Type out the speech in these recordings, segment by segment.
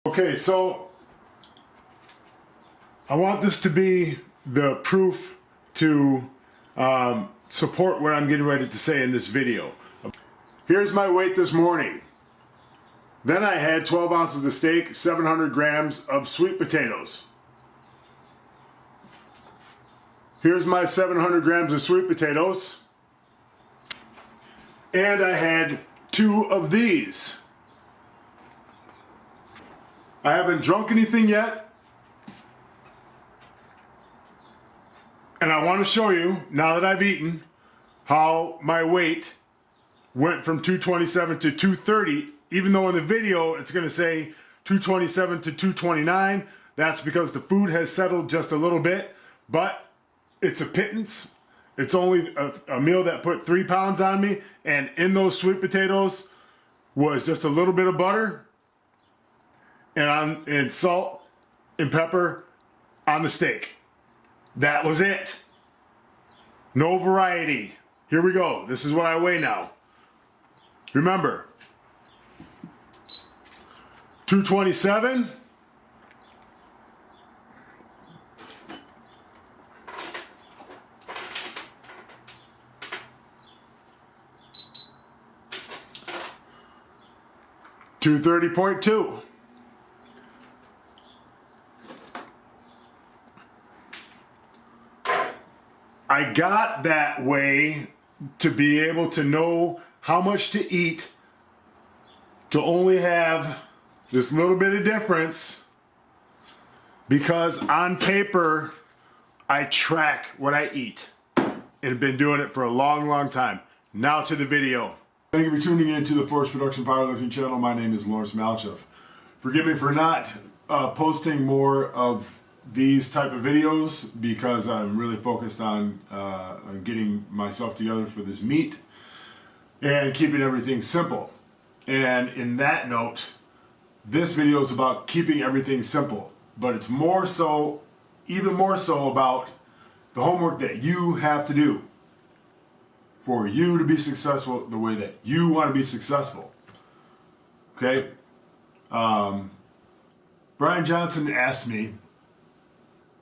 Okay, so I want this to be the proof to support what I'm getting ready to say in this video. Here's my weight this morning. Then I had 12 ounces of steak, 700 grams of sweet potatoes. Here's my 700 grams of sweet potatoes. And I had 2 of these. I haven't drunk anything yet. And I want to show you, now that I've eaten, how my weight went from 227 to 230, even though in the video it's going to say 227 to 229. That's because the food has settled just a little bit, but it's a pittance. It's only a meal that put 3 pounds on me, and in those sweet potatoes was just a little bit of butter and salt and pepper on the steak. That was it. No variety. Here we go. This is what I weigh now. Remember, 227. $230.2. I got that way to be able to know how much to eat, to only have this little bit of difference, because on paper I track what I eat and have been doing it for a long time. Now to the video. Thank you for tuning in to the Force Production Powerlifting channel. My name is Lawrence Malchev. Forgive me for not posting more of these type of videos because I'm really focused on getting myself together for this meet and keeping everything simple. And in that note, this video is about keeping everything simple, but it's more so, even more so, about the homework that you have to do for you to be successful the way that you want to be successful. Okay? Brian Johnson asked me,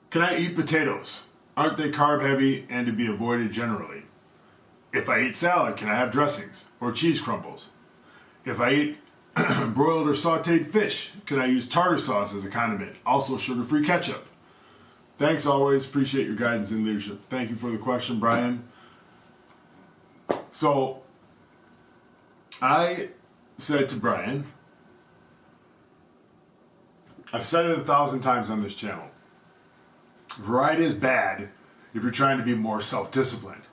can I eat potatoes? Aren't they carb heavy and to be avoided generally? If I eat salad, can I have dressings or cheese crumbles? If I eat broiled or sauteed fish, can I use tartar sauce as a condiment? Also sugar-free ketchup. Thanks always. Appreciate your guidance and leadership. Thank you for the question, Brian. So I said to Brian, I've said it 1,000 times on this channel. Variety is bad if you're trying to be more self-disciplined.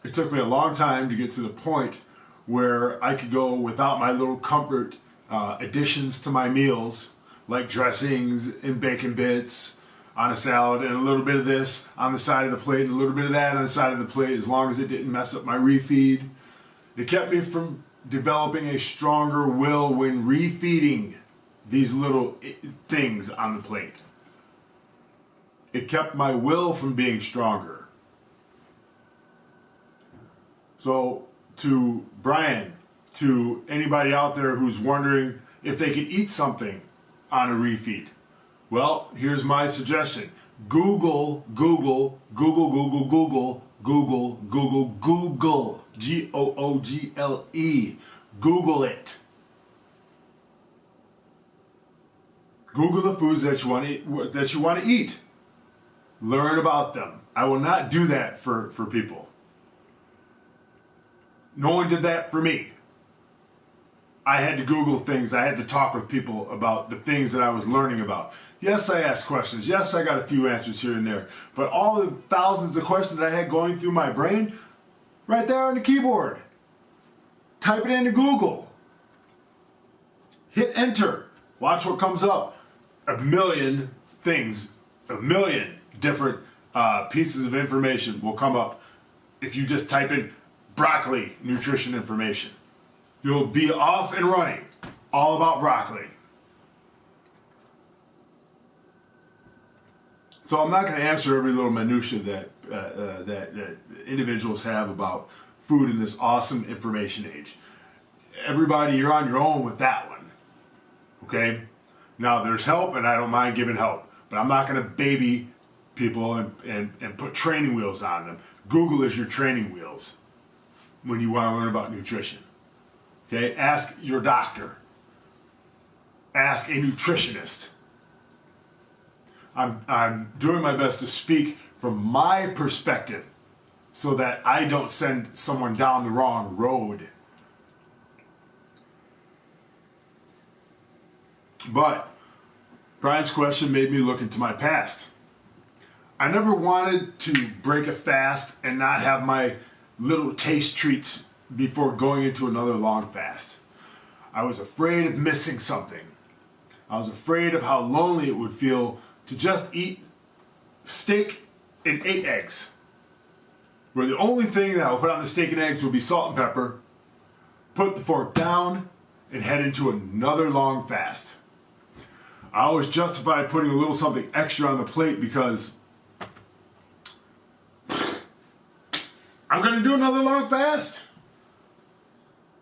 It took me a long time to get to the point where I could go without my little comfort additions to my meals, like dressings and bacon bits on a salad and a little bit of this on the side of the plate and a little bit of that on the side of the plate, as long as it didn't mess up my refeed. It kept me from developing a stronger will when refeeding these little things on the plate. It kept my will from being stronger. So to Brian, to anybody out there who's wondering if they can eat something on a refeed, well, here's my suggestion. Google, Google, Google. Google. Google it. Google the foods that you want to eat. Learn about them. I will not do that for people. No one did that for me. I had to Google things. I had to talk with people about the things that I was learning about. Yes, I asked questions. Yes, I got a few answers here and there. But all the thousands of questions that I had going through my brain, right there on the keyboard. Type it into Google. Hit enter. Watch what comes up. A million things, a million different pieces of information will come up if you just type in broccoli nutrition information. You'll be off and running all about broccoli. So I'm not going to answer every little minutia that individuals have about food in this awesome information age. Everybody, you're on your own with that one. Okay? Now there's help, and I don't mind giving help, but I'm not going to baby people and put training wheels on them. Google is your training wheels when you want to learn about nutrition. Okay, ask your doctor. Ask a nutritionist. I'm doing my best to speak from my perspective so that I don't send someone down the wrong road. But Brian's question made me look into my past. I never wanted to break a fast and not have my little taste treats before going into another long fast. I was afraid of missing something. I was afraid of how lonely it would feel to just eat steak and 8 eggs, where the only thing that I would put on the steak and eggs would be salt and pepper, put the fork down, and head into another long fast. I always justified putting a little something extra on the plate because I'm going to do another long fast.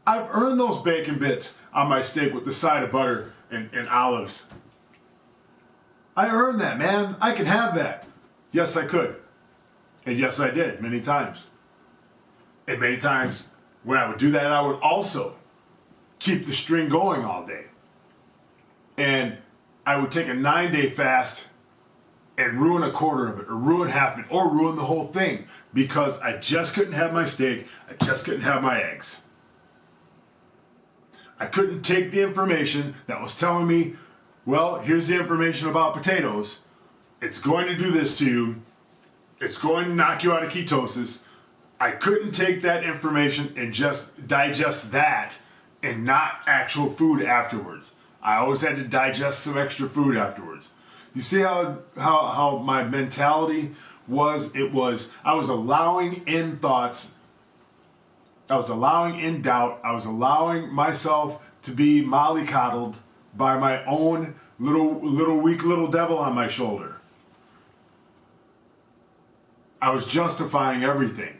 I've earned those bacon bits on my steak with the side of butter and olives. I earned that, man. I can have that. Yes, I could. And yes, I did many times. And many times when I would do that, I would also keep the string going all day. And I would take a 9-day fast and ruin a quarter of it, or ruin half of it, or ruin the whole thing because I just couldn't have my steak, I just couldn't have my eggs. I couldn't take the information that was telling me, well, here's the information about potatoes. It's going to do this to you. It's going to knock you out of ketosis. I couldn't take that information and just digest that and not actual food afterwards. I always had to digest some extra food afterwards. You see how my mentality was? I was allowing in thoughts. I was allowing in doubt. I was allowing myself to be mollycoddled by my own little weak little devil on my shoulder. I was justifying everything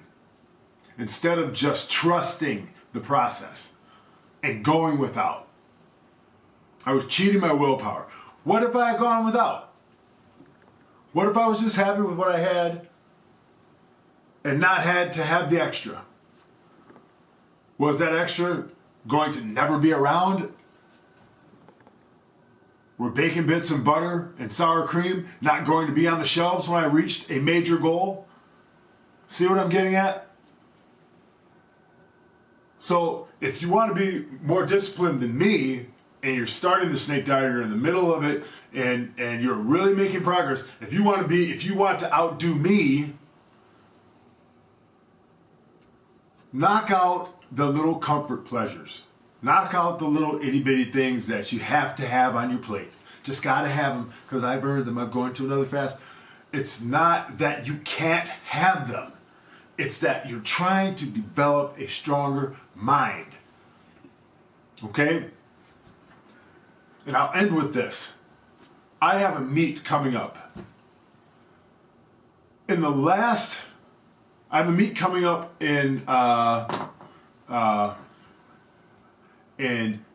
instead of just trusting the process and going without. I was cheating my willpower. What if I had gone without? What if I was just happy with what I had and not had to have the extra? Was that extra going to never be around? Were bacon bits and butter and sour cream not going to be on the shelves when I reached a major goal? See what I'm getting at? So if you want to be more disciplined than me, and you're starting the snake diet, you're in the middle of it, and you're really making progress, if you want to outdo me, knock out the little comfort pleasures. Knock out the little itty bitty things that you have to have on your plate. Just gotta have them because I've earned them. I'm going to another fast. It's not that you can't have them. It's that you're trying to develop a stronger mind. Okay? And I'll end with this. I have a meet coming up. I have a meet coming up in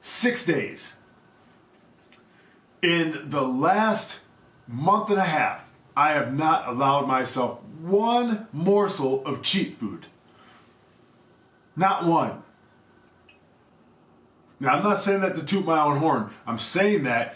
6 days. In the last month and a half, I have not allowed myself one morsel of cheat food. Not one. Now, I'm not saying that to toot my own horn. I'm saying that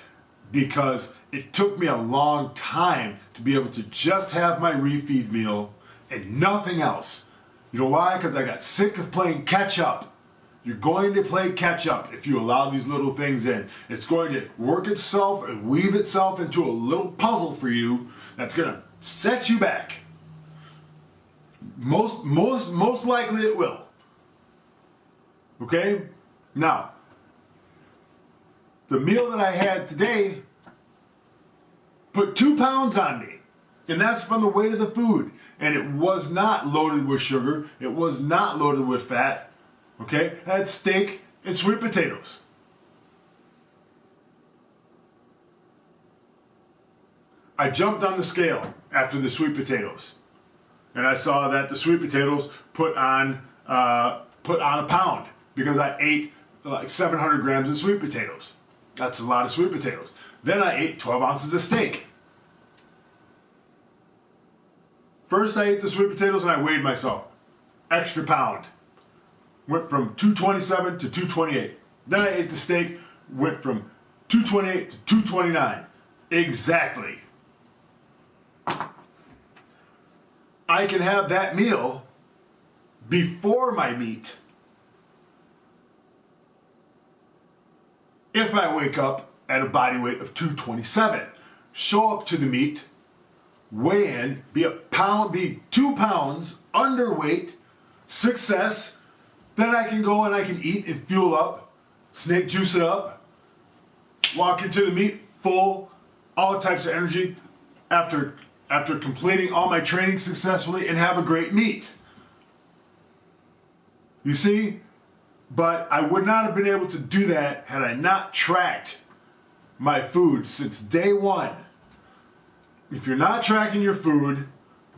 because it took me a long time to be able to just have my refeed meal and nothing else. You know why? Because I got sick of playing catch up. You're going to play catch up if you allow these little things in. It's going to work itself and weave itself into a little puzzle for you that's going to set you back. Most likely it will. Okay? Now, the meal that I had today put 2 pounds on me. And that's from the weight of the food. And it was not loaded with sugar. It was not loaded with fat. Okay? I had steak and sweet potatoes. I jumped on the scale after the sweet potatoes. And I saw that the sweet potatoes put on a pound because I ate like 700 grams of sweet potatoes. That's a lot of sweet potatoes. Then I ate 12 ounces of steak. First I ate the sweet potatoes and I weighed myself. Extra pound. Went from 227 to 228. Then I ate the steak, went from 228 to 229. Exactly. I can have that meal before my meat if I wake up at a body weight of 227. Show up to the meet, weigh in, be 2 pounds underweight, success. Then I can go and I can eat and fuel up, snake juice it up, walk into the meet full, all types of energy after completing all my training successfully, and have a great meet. You see? But I would not have been able to do that had I not tracked my food since day one. If you're not tracking your food,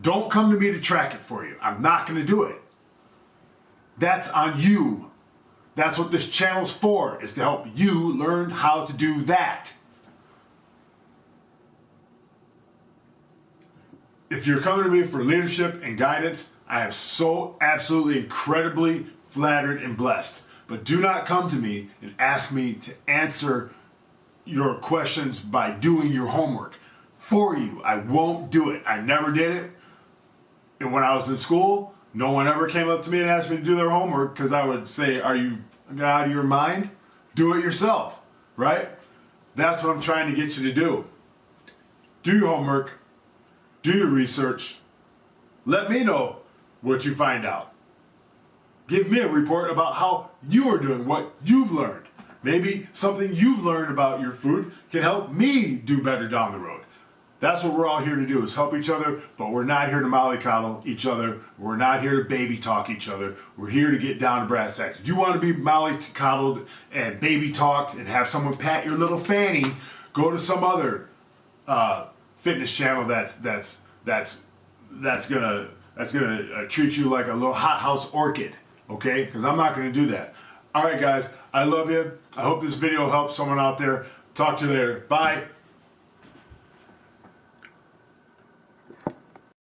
don't come to me to track it for you. I'm not going to do it. That's on you. That's what this channel's for, is to help you learn how to do that. If you're coming to me for leadership and guidance, I am so absolutely incredibly flattered and blessed. But do not come to me and ask me to answer your questions by doing your homework for you. I won't do it. I never did it. And when I was in school, no one ever came up to me and asked me to do their homework, because I would say, are you out of your mind? Do it yourself, right? That's what I'm trying to get you to do. Do your homework. Do your research. Let me know what you find out. Give me a report about how you are doing, what you've learned. Maybe something you've learned about your food can help me do better down the road. That's what we're all here to do, is help each other, but we're not here to mollycoddle each other. We're not here to baby talk each other. We're here to get down to brass tacks. If you want to be mollycoddled and baby talked and have someone pat your little fanny, go to some other fitness channel that's gonna treat you like a little hothouse orchid, okay? Because I'm not gonna do that. All right, guys, I love you. I hope this video helps someone out there. Talk to you later. Bye.